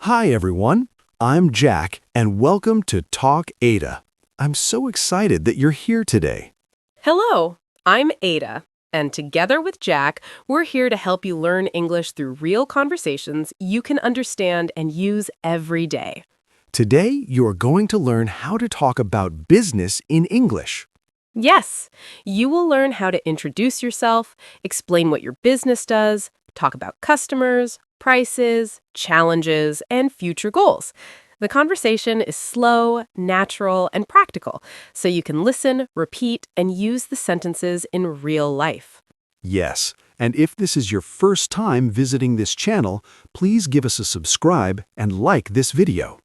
Hi, everyone. I'm Jack, and welcome to Talk Ada. I'm so excited that you're here today. Hello, I'm Ada, and together with Jack, we're here to help you learn English through real conversations you can understand and use every day. Today, you are going to learn how to talk about business in English. Yes, you will learn how to introduce yourself, explain what your business does, talk about customers, prices, challenges, and future goals. The conversation is slow, natural, and practical, so you can listen, repeat, and use the sentences in real life. Yes, and if this is your first time visiting this channel, please give us a subscribe and like this video.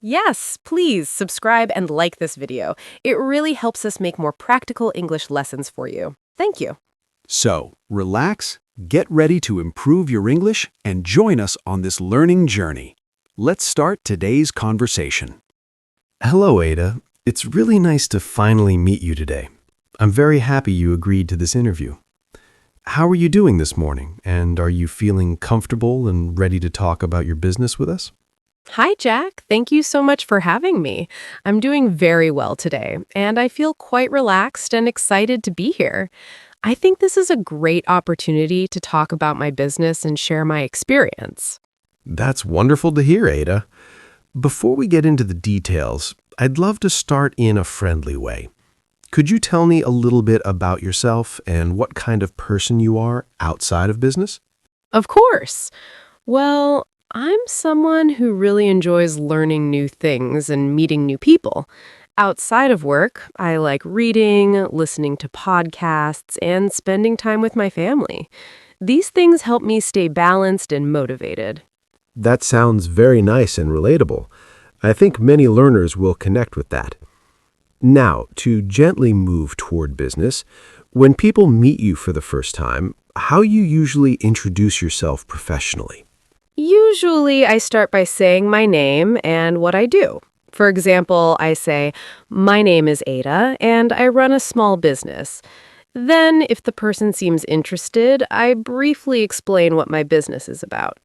Yes, please subscribe and like this video. It really helps us make more practical English lessons for you. Thank you. So, relax, get ready to improve your English, and join us on this learning journey. Let's start today's conversation. Hello, Ada. It's really nice to finally meet you today. I'm very happy you agreed to this interview. How are you doing this morning, and are you feeling comfortable and ready to talk about your business with us? Hi, Jack. Thank you so much for having me. I'm doing very well today, and I feel quite relaxed and excited to be here. I think this is a great opportunity to talk about my business and share my experience. That's wonderful to hear, Ada. Before we get into the details, I'd love to start in a friendly way. Could you tell me a little bit about yourself and what kind of person you are outside of business? Of course. Well, I'm someone who really enjoys learning new things and meeting new people. Outside of work, I like reading, listening to podcasts, and spending time with my family. These things help me stay balanced and motivated. That sounds very nice and relatable. I think many learners will connect with that. Now, to gently move toward business, when people meet you for the first time, how you usually introduce yourself professionally? Usually, I start by saying my name and what I do. For example, I say, my name is Ada, and I run a small business. Then, if the person seems interested, I briefly explain what my business is about.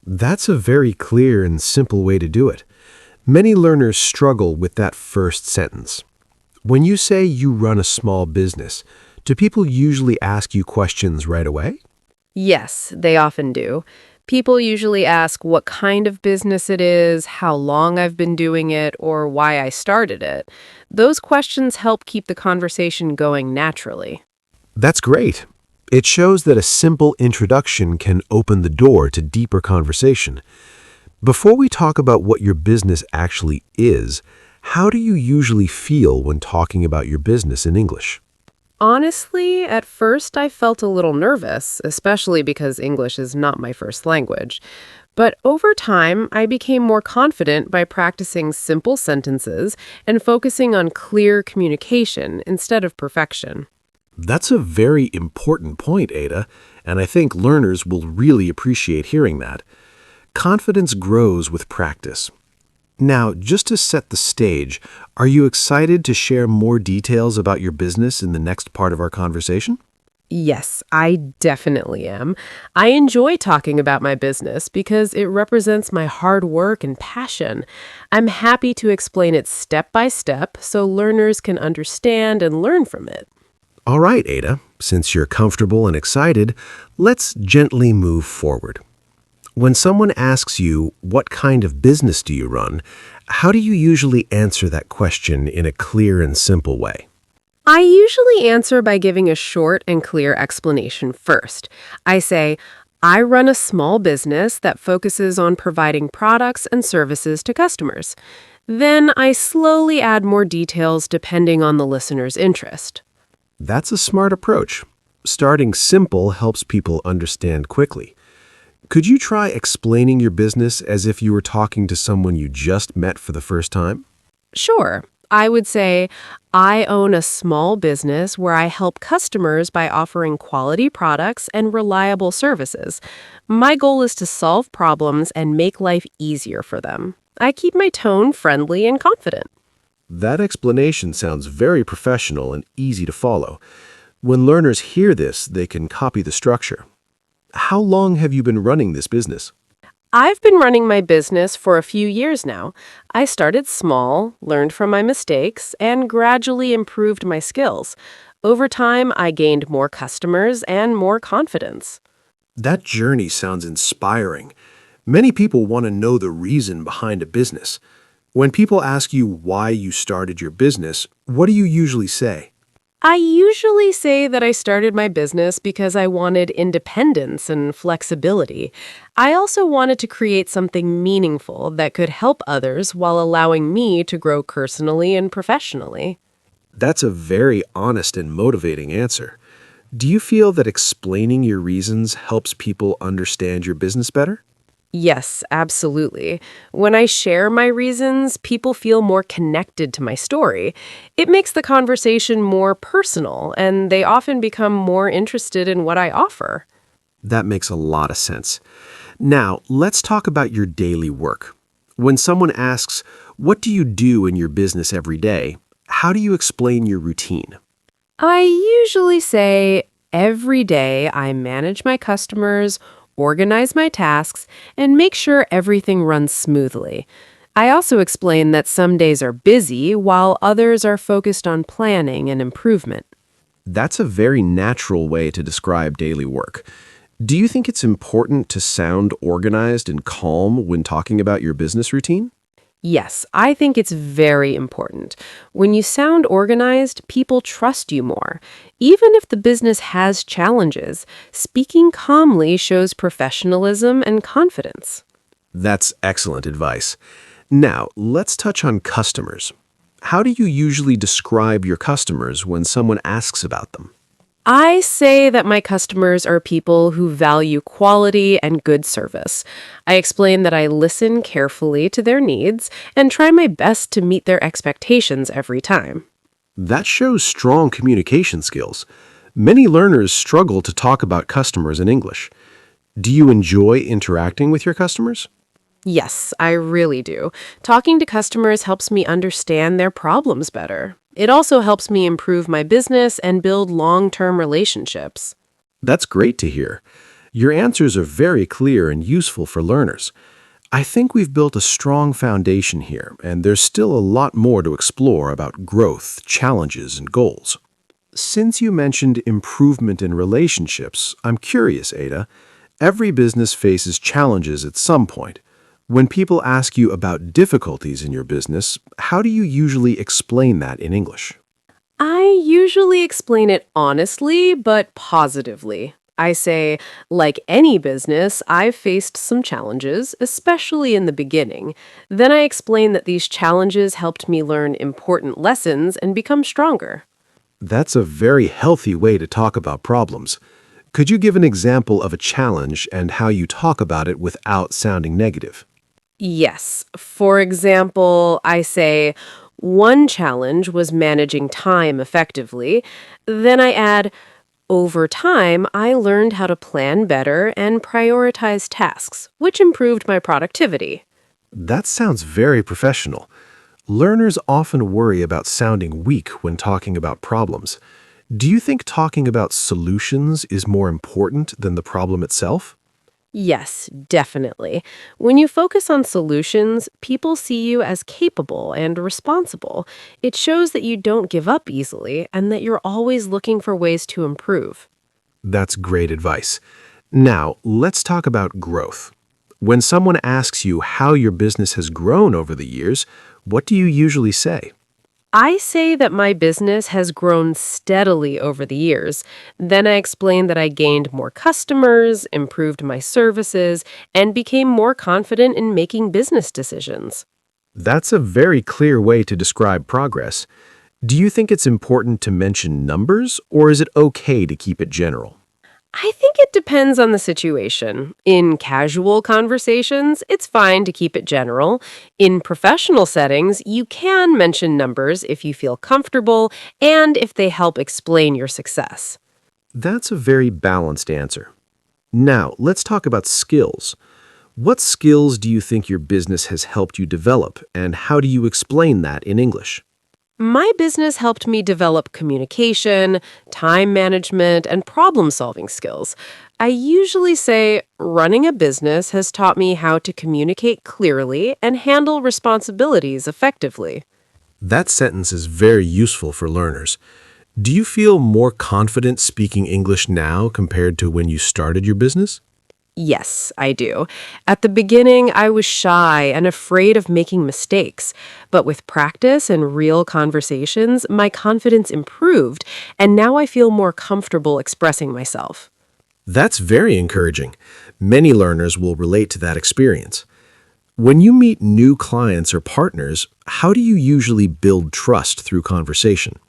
That's a very clear and simple way to do it. Many learners struggle with that first sentence. When you say you run a small business, do people usually ask you questions right away? Yes, they often do. People usually ask what kind of business it is, how long I've been doing it, or why I started it. Those questions help keep the conversation going naturally. That's great. It shows that a simple introduction can open the door to deeper conversation. Before we talk about what your business actually is, how do you usually feel when talking about your business in English? Honestly, at first I felt a little nervous, especially because English is not my first language. But over time, I became more confident by practicing simple sentences and focusing on clear communication instead of perfection. That's a very important point, Ada, and I think learners will really appreciate hearing that. Confidence grows with practice. Now, just to set the stage, are you excited to share more details about your business in the next part of our conversation? Yes, I definitely am. I enjoy talking about my business because it represents my hard work and passion. I'm happy to explain it step by step so learners can understand and learn from it. All right, Ada, since you're comfortable and excited, let's gently move forward. When someone asks you, what kind of business do you run, how do you usually answer that question in a clear and simple way? I usually answer by giving a short and clear explanation first. I say, I run a small business that focuses on providing products and services to customers. Then I slowly add more details depending on the listener's interest. That's a smart approach. Starting simple helps people understand quickly. Could you try explaining your business as if you were talking to someone you just met for the first time? Sure. I would say, I own a small business where I help customers by offering quality products and reliable services. My goal is to solve problems and make life easier for them. I keep my tone friendly and confident. That explanation sounds very professional and easy to follow. When learners hear this, they can copy the structure. How long have you been running this business? I've been running my business for a few years now. I started small, learned from my mistakes, and gradually improved my skills. Over time, I gained more customers and more confidence. That journey sounds inspiring. Many people want to know the reason behind a business. When people ask you why you started your business, what do you usually say? I usually say that I started my business because I wanted independence and flexibility. I also wanted to create something meaningful that could help others while allowing me to grow personally and professionally. That's a very honest and motivating answer. Do you feel that explaining your reasons helps people understand your business better? Yes, absolutely. When I share my reasons, people feel more connected to my story. It makes the conversation more personal, and they often become more interested in what I offer. That makes a lot of sense. Now, let's talk about your daily work. When someone asks, what do you do in your business every day? How do you explain your routine? I usually say every day I manage my customers, organize my tasks, and make sure everything runs smoothly. I also explain that some days are busy while others are focused on planning and improvement. That's a very natural way to describe daily work. Do you think it's important to sound organized and calm when talking about your business routine? Yes, I think it's very important. When you sound organized, people trust you more. Even if the business has challenges, speaking calmly shows professionalism and confidence. That's excellent advice. Now, let's touch on customers. How do you usually describe your customers when someone asks about them? I say that my customers are people who value quality and good service. I explain that I listen carefully to their needs and try my best to meet their expectations every time. That shows strong communication skills. Many learners struggle to talk about customers in English. Do you enjoy interacting with your customers? Yes, I really do. Talking to customers helps me understand their problems better. It also helps me improve my business and build long-term relationships. That's great to hear. Your answers are very clear and useful for learners. I think we've built a strong foundation here, and there's still a lot more to explore about growth, challenges, and goals. Since you mentioned improvement in relationships, I'm curious, Ada. Every business faces challenges at some point. When people ask you about difficulties in your business, how do you usually explain that in English? I usually explain it honestly, but positively. I say, like any business, I've faced some challenges, especially in the beginning. Then I explain that these challenges helped me learn important lessons and become stronger. That's a very healthy way to talk about problems. Could you give an example of a challenge and how you talk about it without sounding negative? Yes. For example, I say, one challenge was managing time effectively. Then I add, over time, I learned how to plan better and prioritize tasks, which improved my productivity. That sounds very professional. Learners often worry about sounding weak when talking about problems. Do you think talking about solutions is more important than the problem itself? Yes, definitely. When you focus on solutions, people see you as capable and responsible. It shows that you don't give up easily and that you're always looking for ways to improve. That's great advice. Now, let's talk about growth. When someone asks you how your business has grown over the years, what do you usually say? I say that my business has grown steadily over the years. Then I explain that I gained more customers, improved my services, and became more confident in making business decisions. That's a very clear way to describe progress. Do you think it's important to mention numbers, or is it okay to keep it general? I think it depends on the situation. In casual conversations, it's fine to keep it general. In professional settings, you can mention numbers if you feel comfortable and if they help explain your success. That's a very balanced answer. Now, let's talk about skills. What skills do you think your business has helped you develop, and how do you explain that in English? My business helped me develop communication, time management, and problem-solving skills. I usually say running a business has taught me how to communicate clearly and handle responsibilities effectively. That sentence is very useful for learners. Do you feel more confident speaking English now compared to when you started your business? Yes, I do. At the beginning, I was shy and afraid of making mistakes, but with practice and real conversations, my confidence improved, and now I feel more comfortable expressing myself. That's very encouraging. Many learners will relate to that experience. When you meet new clients or partners, how do you usually build trust through conversation?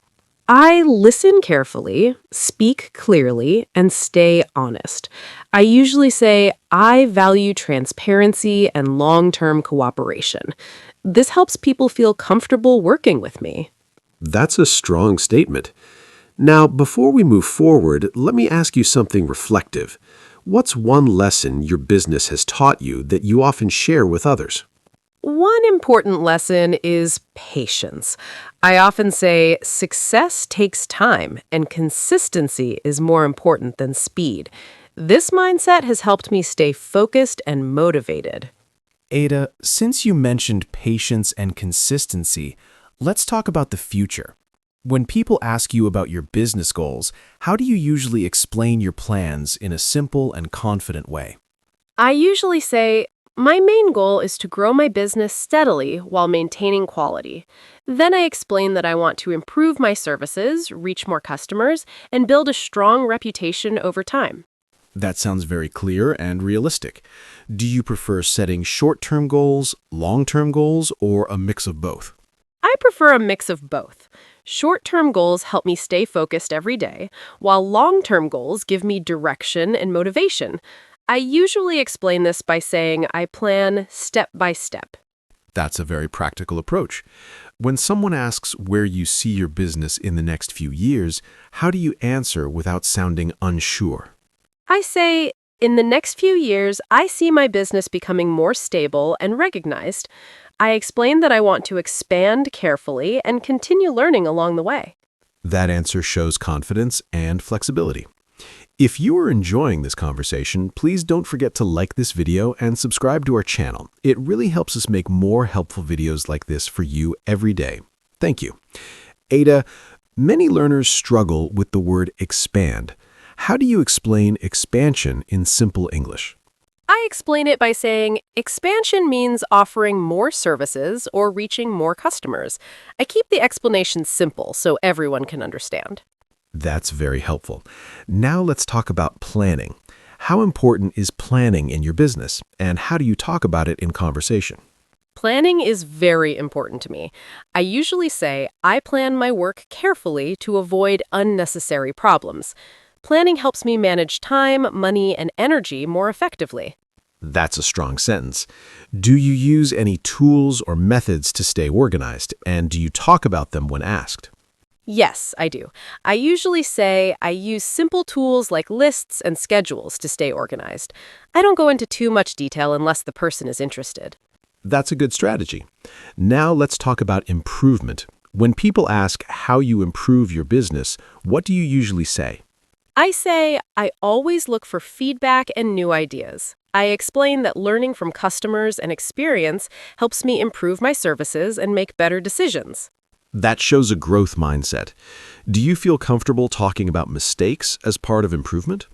I listen carefully, speak clearly, and stay honest. I usually say, I value transparency and long-term cooperation. This helps people feel comfortable working with me. That's a strong statement. Now, before we move forward, let me ask you something reflective. What's one lesson your business has taught you that you often share with others? One important lesson is patience. I often say success takes time and consistency is more important than speed. This mindset has helped me stay focused and motivated. Ada, since you mentioned patience and consistency, let's talk about the future. When people ask you about your business goals, how do you usually explain your plans in a simple and confident way? I usually say, my main goal is to grow my business steadily while maintaining quality. Then I explain that I want to improve my services, reach more customers, and build a strong reputation over time. That sounds very clear and realistic. Do you prefer setting short-term goals, long-term goals, or a mix of both? I prefer a mix of both. Short-term goals help me stay focused every day, while long-term goals give me direction and motivation. I usually explain this by saying I plan step by step. That's a very practical approach. When someone asks where you see your business in the next few years, how do you answer without sounding unsure? I say, in the next few years, I see my business becoming more stable and recognized. I explain that I want to expand carefully and continue learning along the way. That answer shows confidence and flexibility. If you are enjoying this conversation, please don't forget to like this video and subscribe to our channel. It really helps us make more helpful videos like this for you every day. Thank you. Ada, many learners struggle with the word expand. How do you explain expansion in simple English? I explain it by saying expansion means offering more services or reaching more customers. I keep the explanation simple so everyone can understand. That's very helpful. Now let's talk about planning. How important is planning in your business, and how do you talk about it in conversation? Planning is very important to me. I usually say I plan my work carefully to avoid unnecessary problems. Planning helps me manage time, money, and energy more effectively. That's a strong sentence. Do you use any tools or methods to stay organized, and do you talk about them when asked? Yes, I do. I usually say I use simple tools like lists and schedules to stay organized. I don't go into too much detail unless the person is interested. That's a good strategy. Now let's talk about improvement. When people ask how you improve your business, what do you usually say? I say I always look for feedback and new ideas. I explain that learning from customers and experience helps me improve my services and make better decisions. That shows a growth mindset. Do you feel comfortable talking about mistakes as part of improvement?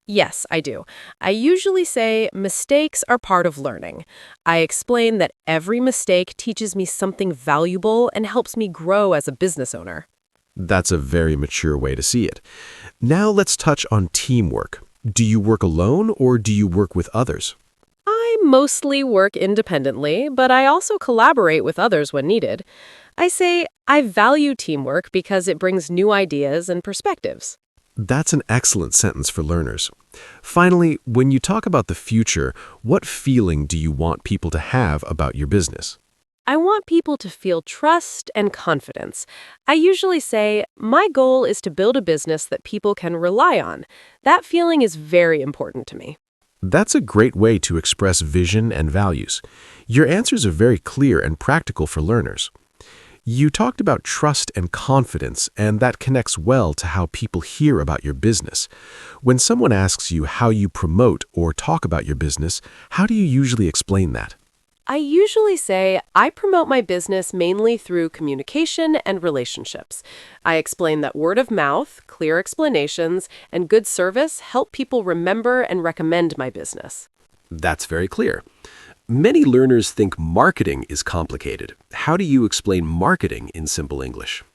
Yes, I do. I usually say mistakes are part of learning. I explain that every mistake teaches me something valuable and helps me grow as a business owner. That's a very mature way to see it. Now let's touch on teamwork. Do you work alone or do you work with others? I mostly work independently, but I also collaborate with others when needed. I say I value teamwork because it brings new ideas and perspectives. That's an excellent sentence for learners. Finally, when you talk about the future, what feeling do you want people to have about your business? I want people to feel trust and confidence. I usually say, my goal is to build a business that people can rely on. That feeling is very important to me. That's a great way to express vision and values. Your answers are very clear and practical for learners. You talked about trust and confidence, and that connects well to how people hear about your business. When someone asks you how you promote or talk about your business, how do you usually explain that? I usually say I promote my business mainly through communication and relationships. I explain that word of mouth, clear explanations, and good service help people remember and recommend my business. That's very clear. Many learners think marketing is complicated. How do you explain marketing in simple English?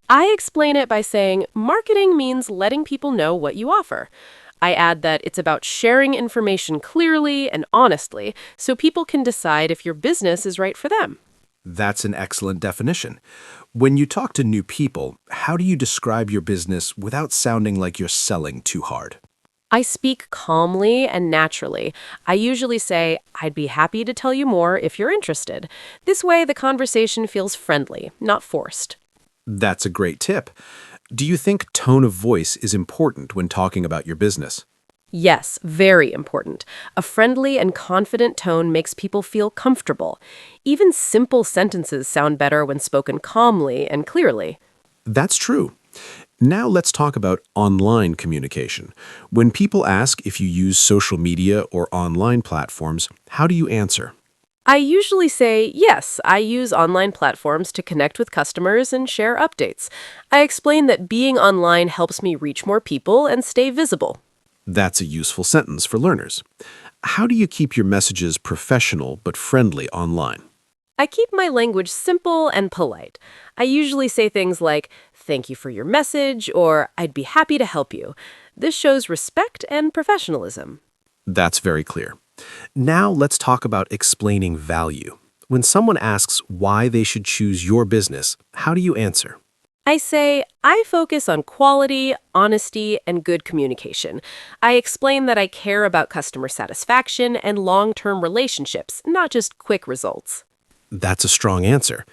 I explain it by saying marketing means letting people know what you offer. I add that it's about sharing information clearly and honestly so people can decide if your business is right for them. That's an excellent definition. When you talk to new people, how do you describe your business without sounding like you're selling too hard? I speak calmly and naturally. I usually say, I'd be happy to tell you more if you're interested. This way, the conversation feels friendly, not forced. That's a great tip. Do you think tone of voice is important when talking about your business? Yes, very important. A friendly and confident tone makes people feel comfortable. Even simple sentences sound better when spoken calmly and clearly. That's true. Now let's talk about online communication. When people ask if you use social media or online platforms, how do you answer? I usually say, yes, I use online platforms to connect with customers and share updates. I explain that being online helps me reach more people and stay visible. That's a useful sentence for learners. How do you keep your messages professional but friendly online? I keep my language simple and polite. I usually say things like, thank you for your message, or I'd be happy to help you. This shows respect and professionalism. That's very clear. Now let's talk about explaining value. When someone asks why they should choose your business, how do you answer? I say, I focus on quality, honesty, and good communication. I explain that I care about customer satisfaction and long-term relationships, not just quick results. That's a strong answer.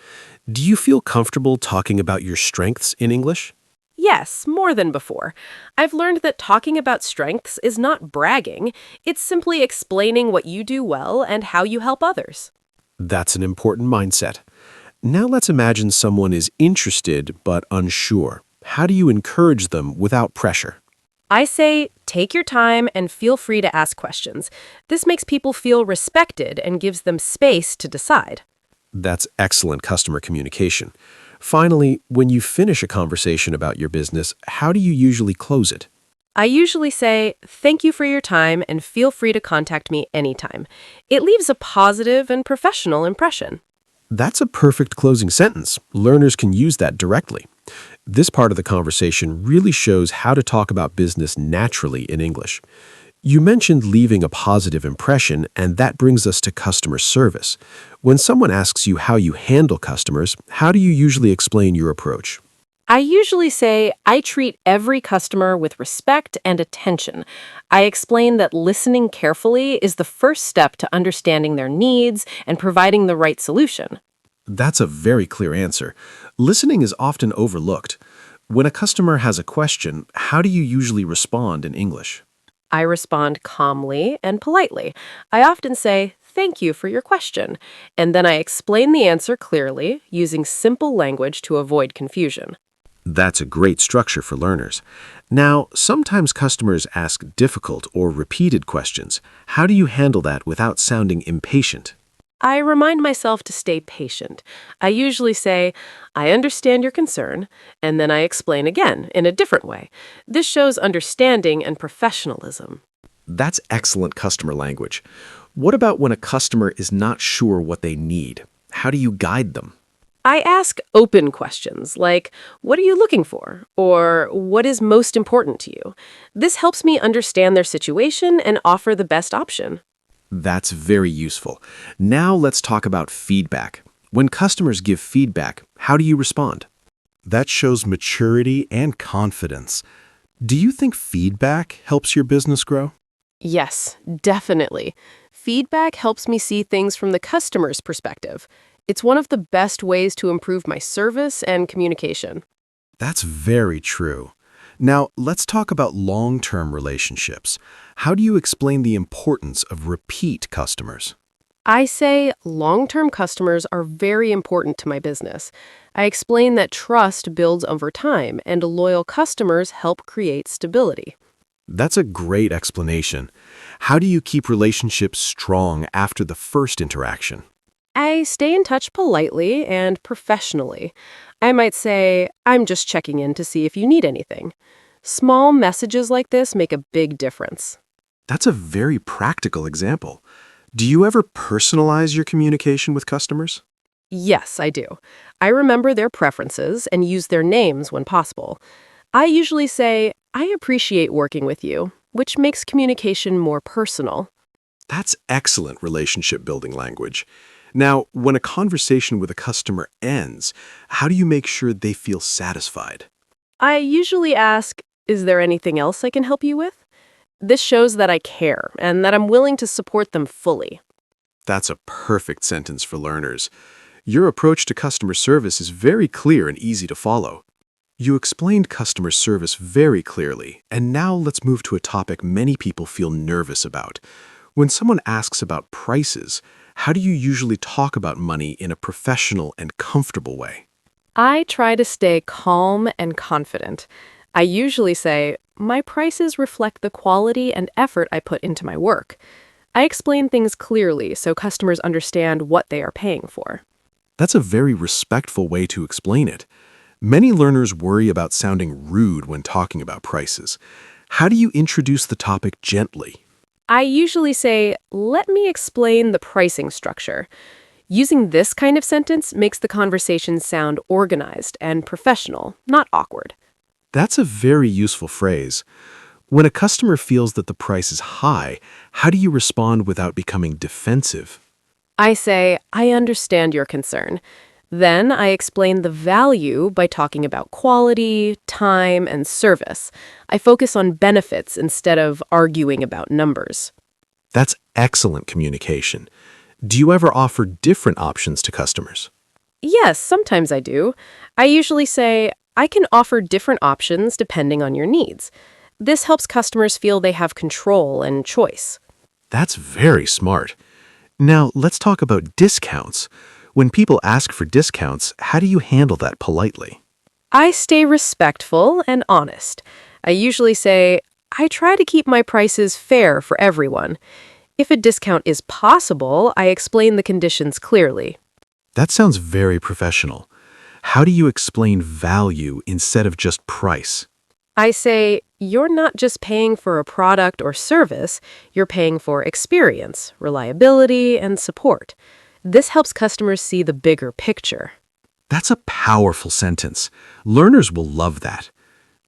Do you feel comfortable talking about your strengths in English? Yes, more than before. I've learned that talking about strengths is not bragging. It's simply explaining what you do well and how you help others. That's an important mindset. Now let's imagine someone is interested but unsure. How do you encourage them without pressure? I say, take your time and feel free to ask questions. This makes people feel respected and gives them space to decide. That's excellent customer communication. Finally, when you finish a conversation about your business, how do you usually close it? I usually say, thank you for your time and feel free to contact me anytime. It leaves a positive and professional impression. That's a perfect closing sentence. Learners can use that directly. This part of the conversation really shows how to talk about business naturally in English. You mentioned leaving a positive impression, and that brings us to customer service. When someone asks you how you handle customers, how do you usually explain your approach? I usually say I treat every customer with respect and attention. I explain that listening carefully is the first step to understanding their needs and providing the right solution. That's a very clear answer. Listening is often overlooked. When a customer has a question, how do you usually respond in English? I respond calmly and politely. I often say, thank you for your question, and then I explain the answer clearly using simple language to avoid confusion. That's a great structure for learners. Now, sometimes customers ask difficult or repeated questions. How do you handle that without sounding impatient? I remind myself to stay patient. I usually say, I understand your concern, and then I explain again in a different way. This shows understanding and professionalism. That's excellent customer language. What about when a customer is not sure what they need? How do you guide them? I ask open questions like, what are you looking for? Or what is most important to you? This helps me understand their situation and offer the best option. That's very useful. Now let's talk about feedback. When customers give feedback, how do you respond? That shows maturity and confidence. Do you think feedback helps your business grow? Yes, definitely. Feedback helps me see things from the customer's perspective. It's one of the best ways to improve my service and communication. That's very true. Now, let's talk about long-term relationships. How do you explain the importance of repeat customers? I say long-term customers are very important to my business. I explain that trust builds over time and loyal customers help create stability. That's a great explanation. How do you keep relationships strong after the first interaction? I stay in touch politely and professionally. I might say, I'm just checking in to see if you need anything. Small messages like this make a big difference. That's a very practical example. Do you ever personalize your communication with customers? Yes, I do. I remember their preferences and use their names when possible. I usually say, I appreciate working with you, which makes communication more personal. That's excellent relationship building language. Now, when a conversation with a customer ends, how do you make sure they feel satisfied? I usually ask, is there anything else I can help you with? This shows that I care and that I'm willing to support them fully. That's a perfect sentence for learners. Your approach to customer service is very clear and easy to follow. You explained customer service very clearly, and now let's move to a topic many people feel nervous about. When someone asks about prices, how do you usually talk about money in a professional and comfortable way? I try to stay calm and confident. I usually say, my prices reflect the quality and effort I put into my work. I explain things clearly so customers understand what they are paying for. That's a very respectful way to explain it. Many learners worry about sounding rude when talking about prices. How do you introduce the topic gently? I usually say, let me explain the pricing structure. Using this kind of sentence makes the conversation sound organized and professional, not awkward. That's a very useful phrase. When a customer feels that the price is high, how do you respond without becoming defensive? I say, I understand your concern. Then I explain the value by talking about quality, time, and service. I focus on benefits instead of arguing about numbers. That's excellent communication. Do you ever offer different options to customers? Yes, sometimes I do. I usually say, I can offer different options depending on your needs. This helps customers feel they have control and choice. That's very smart. Now, let's talk about discounts. When people ask for discounts, how do you handle that politely? I stay respectful and honest. I usually say, I try to keep my prices fair for everyone. If a discount is possible, I explain the conditions clearly. That sounds very professional. How do you explain value instead of just price? I say, you're not just paying for a product or service, you're paying for experience, reliability, and support. This helps customers see the bigger picture. That's a powerful sentence. Learners will love that.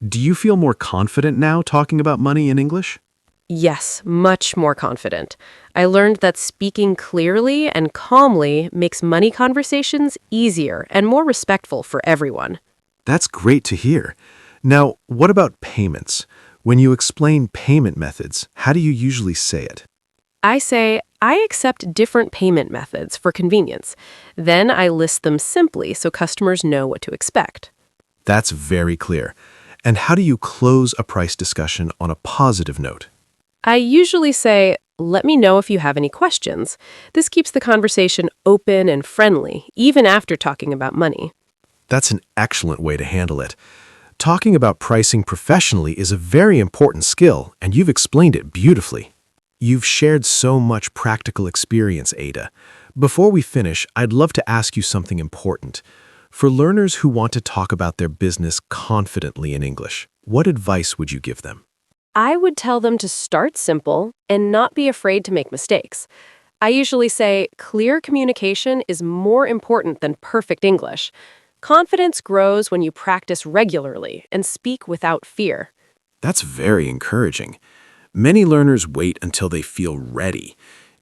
Do you feel more confident now talking about money in English? Yes, much more confident. I learned that speaking clearly and calmly makes money conversations easier and more respectful for everyone. That's great to hear. Now, what about payments? When you explain payment methods, how do you usually say it? I say, I accept different payment methods for convenience. Then I list them simply so customers know what to expect. That's very clear. And how do you close a price discussion on a positive note? I usually say, let me know if you have any questions. This keeps the conversation open and friendly, even after talking about money. That's an excellent way to handle it. Talking about pricing professionally is a very important skill, and you've explained it beautifully. You've shared so much practical experience, Ada. Before we finish, I'd love to ask you something important. For learners who want to talk about their business confidently in English, what advice would you give them? I would tell them to start simple and not be afraid to make mistakes. I usually say clear communication is more important than perfect English. Confidence grows when you practice regularly and speak without fear. That's very encouraging. Many learners wait until they feel ready.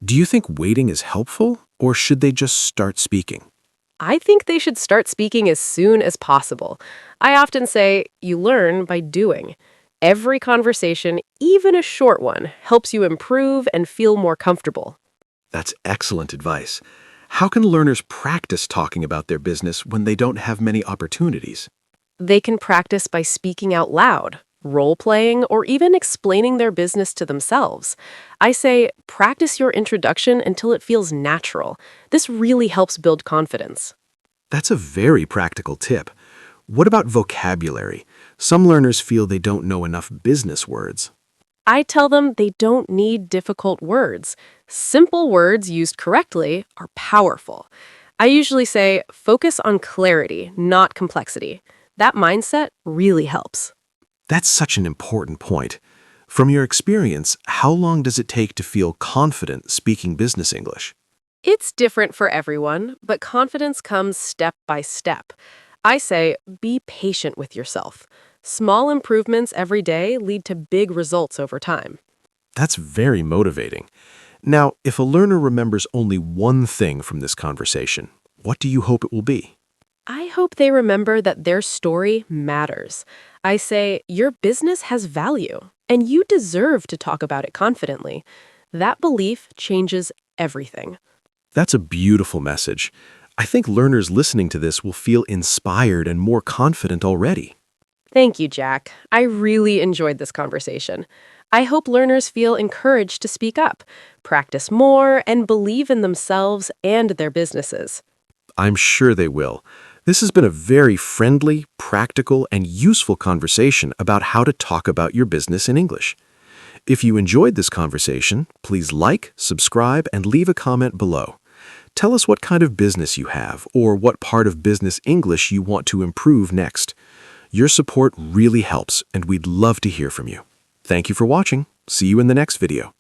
Do you think waiting is helpful, or should they just start speaking? I think they should start speaking as soon as possible. I often say, you learn by doing. Every conversation, even a short one, helps you improve and feel more comfortable. That's excellent advice. How can learners practice talking about their business when they don't have many opportunities? They can practice by speaking out loud, role-playing, or even explaining their business to themselves. I say, practice your introduction until it feels natural. This really helps build confidence. That's a very practical tip. What about vocabulary? Some learners feel they don't know enough business words. I tell them they don't need difficult words. Simple words used correctly are powerful. I usually say, focus on clarity, not complexity. That mindset really helps. That's such an important point. From your experience, how long does it take to feel confident speaking business English? It's different for everyone, but confidence comes step by step. I say, be patient with yourself. Small improvements every day lead to big results over time. That's very motivating. Now, if a learner remembers only one thing from this conversation, what do you hope it will be? I hope they remember that their story matters. I say, your business has value, and you deserve to talk about it confidently. That belief changes everything. That's a beautiful message. I think learners listening to this will feel inspired and more confident already. Thank you, Jack. I really enjoyed this conversation. I hope learners feel encouraged to speak up, practice more, and believe in themselves and their businesses. I'm sure they will. This has been a very friendly, practical, and useful conversation about how to talk about your business in English. If you enjoyed this conversation, please like, subscribe, and leave a comment below. Tell us what kind of business you have or what part of business English you want to improve next. Your support really helps, and we'd love to hear from you. Thank you for watching. See you in the next video.